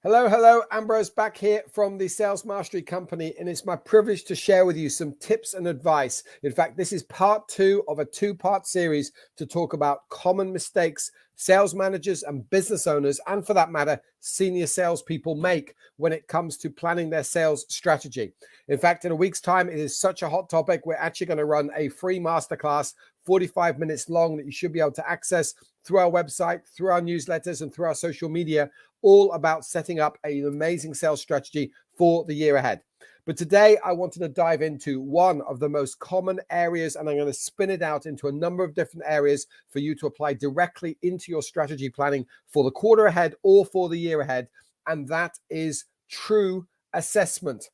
Hello, hello, Ambrose back here from the Sales Mastery Company, and it's my privilege to share with you some tips and advice. In fact, this is part 2 of a 2-part series to talk about common mistakes sales managers and business owners, and for that matter, senior salespeople make when it comes to planning their sales strategy. In fact, in a week's time, it is such a hot topic. We're actually going to run a free masterclass, 45 minutes long, that you should be able to access through our website, through our newsletters, and through our social media, all about setting up an amazing sales strategy for the year ahead. But today I wanted to dive into one of the most common areas, and I'm going to spin it out into a number of different areas for you to apply directly into your strategy planning for the quarter ahead or for the year ahead. And that is true assessment.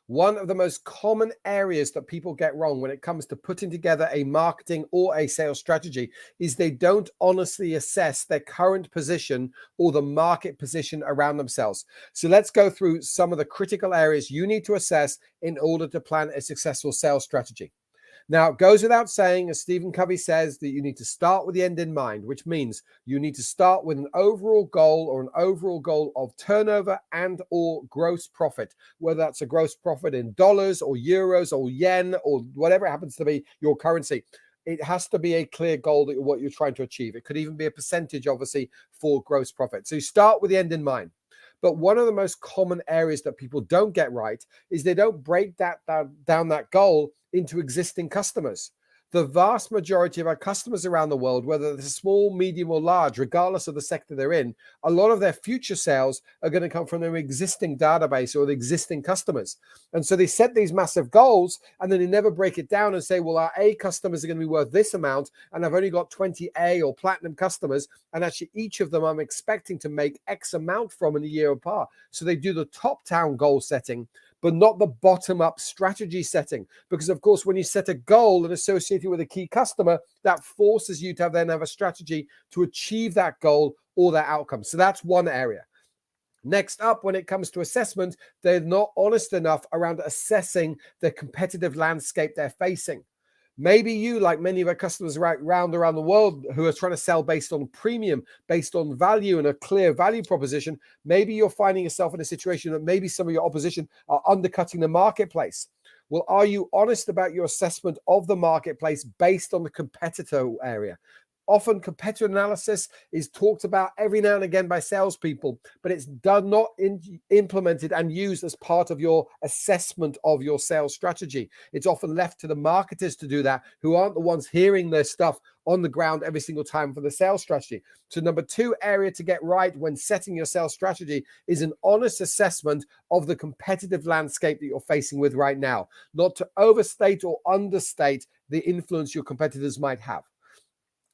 One of the most common areas that people get wrong when it comes to putting together a marketing or a sales strategy is they don't honestly assess their current position or the market position around themselves. So let's go through some of the critical areas you need to assess in order to plan a successful sales strategy. Now, it goes without saying, as Stephen Covey says, that you need to start with the end in mind, which means you need to start with an overall goal or an overall goal of turnover and or gross profit, whether that's a gross profit in dollars or euros or yen or whatever it happens to be your currency. It has to be a clear goal that what you're trying to achieve. It could even be a percentage, obviously, for gross profit. So you start with the end in mind. But one of the most common areas that people don't get right is they don't break down that goal into existing customers. The vast majority of our customers around the world, whether they're small, medium, or large, regardless of the sector they're in, a lot of their future sales are going to come from their existing database or the existing customers. And so they set these massive goals, and then they never break it down and say, well, our A customers are going to be worth this amount, and I've only got 20 A or platinum customers, and actually each of them I'm expecting to make X amount from in a year apart. So they do the top-down goal setting, but not the bottom-up strategy setting. Because, of course, when you set a goal and associate it with a key customer, that forces you to then have a strategy to achieve that goal or that outcome. So that's one area. Next up, when it comes to assessment, they're not honest enough around assessing the competitive landscape they're facing. Maybe you, like many of our customers around the world who are trying to sell based on premium, based on value and a clear value proposition, maybe you're finding yourself in a situation that maybe some of your opposition are undercutting the marketplace. Well, are you honest about your assessment of the marketplace based on the competitor area? Often competitor analysis is talked about every now and again by salespeople, but it's not implemented and used as part of your assessment of your sales strategy. It's often left to the marketers to do that, who aren't the ones hearing their stuff on the ground every single time for the sales strategy. So number 2 area to get right when setting your sales strategy is an honest assessment of the competitive landscape that you're facing with right now, not to overstate or understate the influence your competitors might have.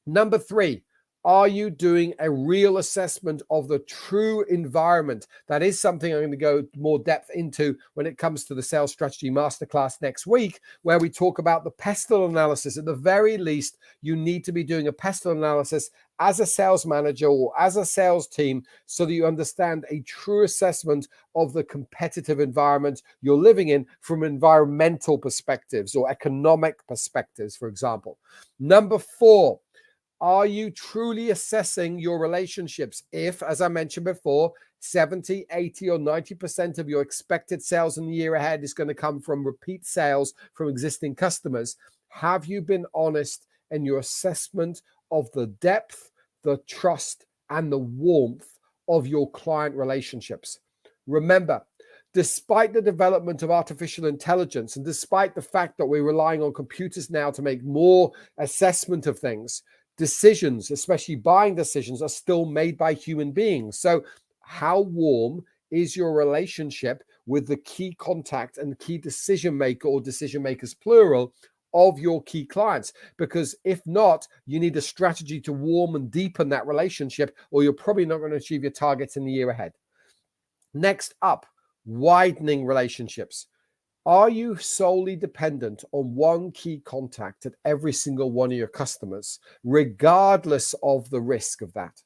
Number 3, are you doing a real assessment of the true environment? That is something I'm going to go more depth into when it comes to the sales strategy masterclass next week, where we talk about the pestle analysis. At the very least, you need to be doing a pestle analysis as a sales manager or as a sales team so that you understand a true assessment of the competitive environment you're living in from environmental perspectives or economic perspectives, for example. Number 4, are you truly assessing your relationships? If, as I mentioned before, 70, 80, or 90% of your expected sales in the year ahead is going to come from repeat sales from existing customers, have you been honest in your assessment of the depth, the trust, and the warmth of your client relationships? Remember, despite the development of artificial intelligence and despite the fact that we're relying on computers now to make more assessment of things, decisions, especially buying decisions, are still made by human beings. So how warm is your relationship with the key contact and key decision maker, or decision makers plural, of your key clients? Because if not, you need a strategy to warm and deepen that relationship, or you're probably not going to achieve your targets in the year ahead. Next up, widening relationships. Are you solely dependent on one key contact at every single one of your customers, regardless of the risk of that?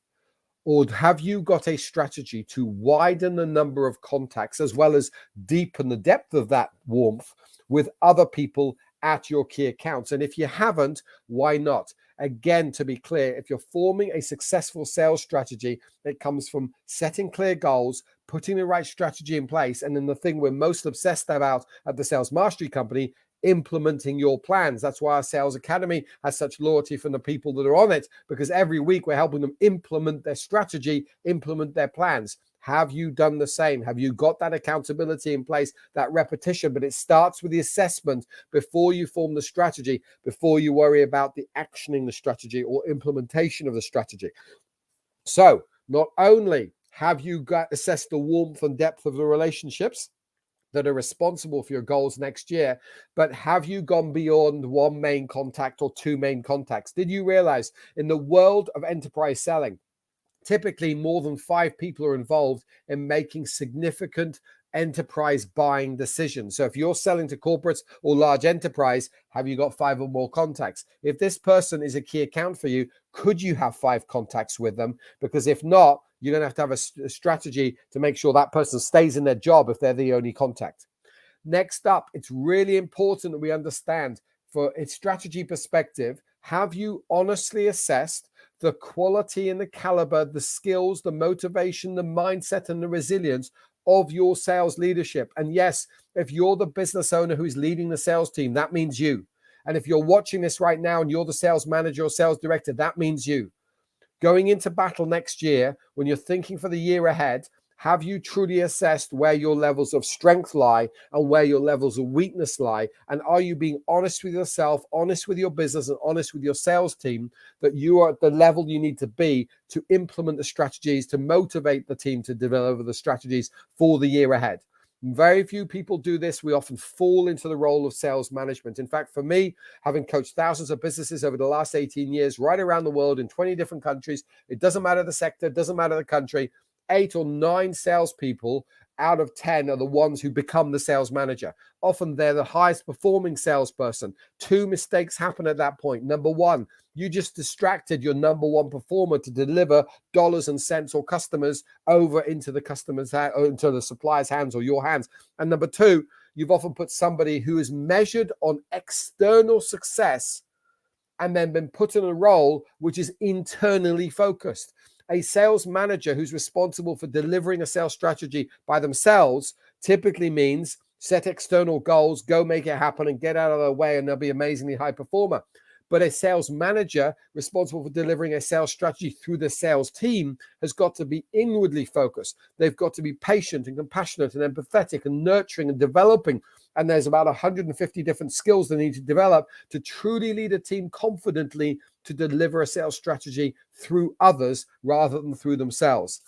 Or have you got a strategy to widen the number of contacts as well as deepen the depth of that warmth with other people at your key accounts? And if you haven't, why not? Again, to be clear, if you're forming a successful sales strategy, it comes from setting clear goals, putting the right strategy in place, and then the thing we're most obsessed about at the Sales Mastery Company, implementing your plans. That's why our Sales Academy has such loyalty from the people that are on it, because every week we're helping them implement their strategy, implement their plans. Have you done the same? Have you got that accountability in place, that repetition? But it starts with the assessment before you form the strategy, before you worry about the actioning the strategy or implementation of the strategy. So not only have you assessed the warmth and depth of the relationships that are responsible for your goals next year, but have you gone beyond one main contact or two main contacts? Did you realize in the world of enterprise selling, typically more than 5 people are involved in making significant enterprise buying decisions? So if you're selling to corporates or large enterprise, have you got 5 or more contacts? If this person is a key account for you, could you have 5 contacts with them? Because if not, you're going to have a strategy to make sure that person stays in their job if they're the only contact. Next up, it's really important that we understand, for a strategy perspective, have you honestly assessed the quality and the caliber, the skills, the motivation, the mindset, and the resilience of your sales leadership? And yes, if you're the business owner who's leading the sales team, that means you. And if you're watching this right now and you're the sales manager or sales director, that means you. Going into battle next year, when you're thinking for the year ahead, have you truly assessed where your levels of strength lie and where your levels of weakness lie? And are you being honest with yourself, honest with your business, and honest with your sales team that you are at the level you need to be to implement the strategies, to motivate the team to develop the strategies for the year ahead? Very few people do this. We often fall into the role of sales management. In fact, for me, having coached thousands of businesses over the last 18 years, right around the world in 20 different countries, it doesn't matter the sector, it doesn't matter the country, 8 or 9 salespeople out of 10 are the ones who become the sales manager. Often they're the highest performing salesperson. 2 mistakes happen at that point. Number 1, you just distracted your number 1 performer to deliver dollars and cents or customers over into the customer's into the supplier's hands or your hands. And number 2, you've often put somebody who is measured on external success and then been put in a role which is internally focused. A sales manager who's responsible for delivering a sales strategy by themselves typically means set external goals, go make it happen, and get out of their way, and they'll be amazingly high performer. But a sales manager responsible for delivering a sales strategy through the sales team has got to be inwardly focused. They've got to be patient and compassionate and empathetic and nurturing and developing. And there's about 150 different skills they need to develop to truly lead a team confidently to deliver a sales strategy through others rather than through themselves.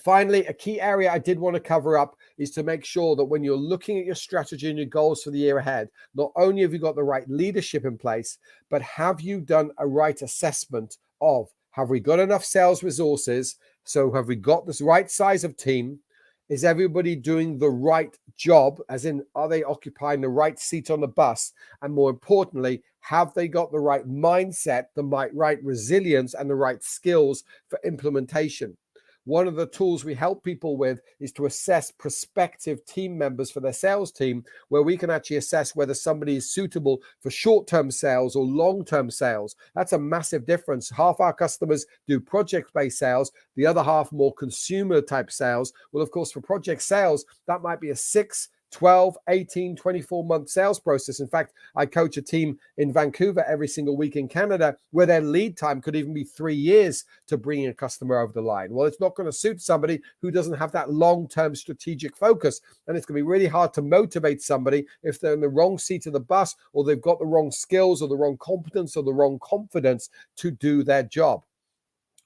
Finally, a key area I did want to cover up is to make sure that when you're looking at your strategy and your goals for the year ahead, not only have you got the right leadership in place, but have you done a right assessment of, have we got enough sales resources? So have we got this right size of team? Is everybody doing the right job? As in, are they occupying the right seat on the bus? And more importantly, have they got the right mindset, the right resilience, and the right skills for implementation? One of the tools we help people with is to assess prospective team members for their sales team, where we can actually assess whether somebody is suitable for short-term sales or long-term sales. That's a massive difference. Half our customers do project-based sales, the other half more consumer-type sales. Well, of course, for project sales, that might be a 6, 12, 18, 24-month sales process. In fact, I coach a team in Vancouver every single week in Canada where their lead time could even be 3 years to bring a customer over the line. Well, it's not going to suit somebody who doesn't have that long-term strategic focus. And it's going to be really hard to motivate somebody if they're in the wrong seat of the bus, or they've got the wrong skills or the wrong competence or the wrong confidence to do their job.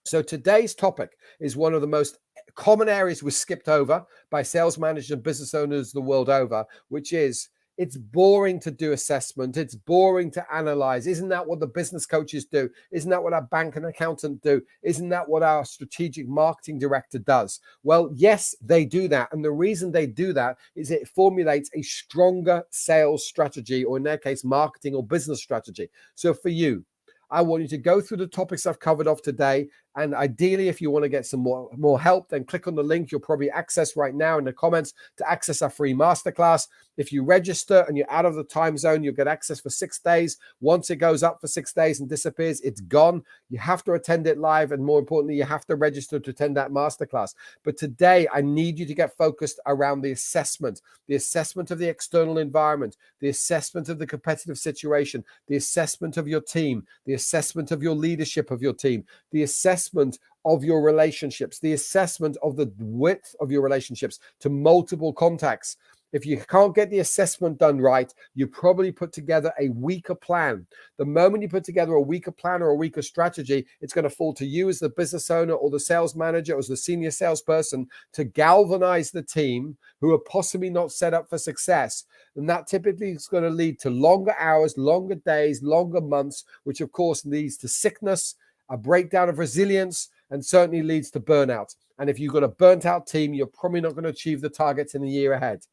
So today's topic is one of the most common areas we skipped over by sales managers and business owners the world over, which is, it's boring to do assessment. It's boring to analyze. Isn't that what the business coaches do? Isn't that what our bank and accountant do? Isn't that what our strategic marketing director does? Well, yes, they do that. And the reason they do that is it formulates a stronger sales strategy, or in their case, marketing or business strategy. So for you, I want you to go through the topics I've covered off today, And ideally, if you want to get some more help, then click on the link you'll probably access right now in the comments to access our free masterclass. If you register and you're out of the time zone, you'll get access for 6 days. Once it goes up for 6 days and disappears, it's gone. You have to attend it live. And more importantly, you have to register to attend that masterclass. But today, I need you to get focused around the assessment of the external environment, the assessment of the competitive situation, the assessment of your team, the assessment of your leadership of your team, the assessment of your relationships, the assessment of the width of your relationships to multiple contacts. If you can't get the assessment done right, you probably put together a weaker plan. The moment you put together a weaker plan or a weaker strategy, it's going to fall to you as the business owner or the sales manager or as the senior salesperson to galvanize the team who are possibly not set up for success. And that typically is going to lead to longer hours, longer days, longer months, which of course leads to sickness, a breakdown of resilience, and certainly leads to burnout. And if you've got a burnt out team, you're probably not going to achieve the targets in the year ahead.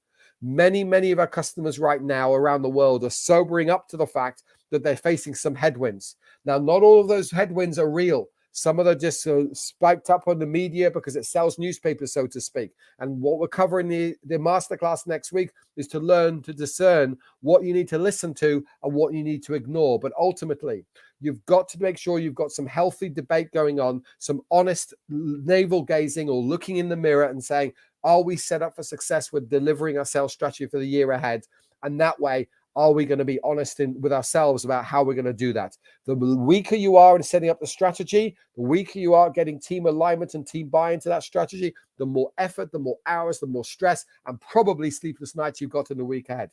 Many of our customers right now around the world are sobering up to the fact that they're facing some headwinds. Now, not all of those headwinds are real. Some of them just spiked up on the media because it sells newspapers, so to speak. And what we're covering the masterclass next week is to learn to discern what you need to listen to and what you need to ignore. But ultimately, you've got to make sure you've got some healthy debate going on, some honest navel gazing or looking in the mirror and saying, are we set up for success with delivering our sales strategy for the year ahead? And that way, are we going to be honest with ourselves about how we're going to do that? The weaker you are in setting up the strategy, the weaker you are getting team alignment and team buy-in to that strategy, the more effort, the more hours, the more stress, and probably sleepless nights you've got in the week ahead.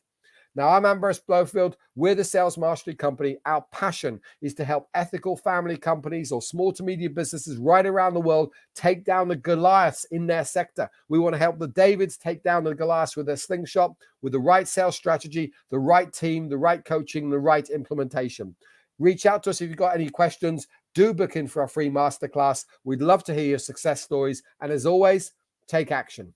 Now, I'm Ambrose Blowfield. We're the Sales Mastery Company. Our passion is to help ethical family companies or small to medium businesses right around the world take down the Goliaths in their sector. We want to help the Davids take down the Goliaths with their slingshot, with the right sales strategy, the right team, the right coaching, the right implementation. Reach out to us if you've got any questions. Do book in for our free masterclass. We'd love to hear your success stories. And as always, take action.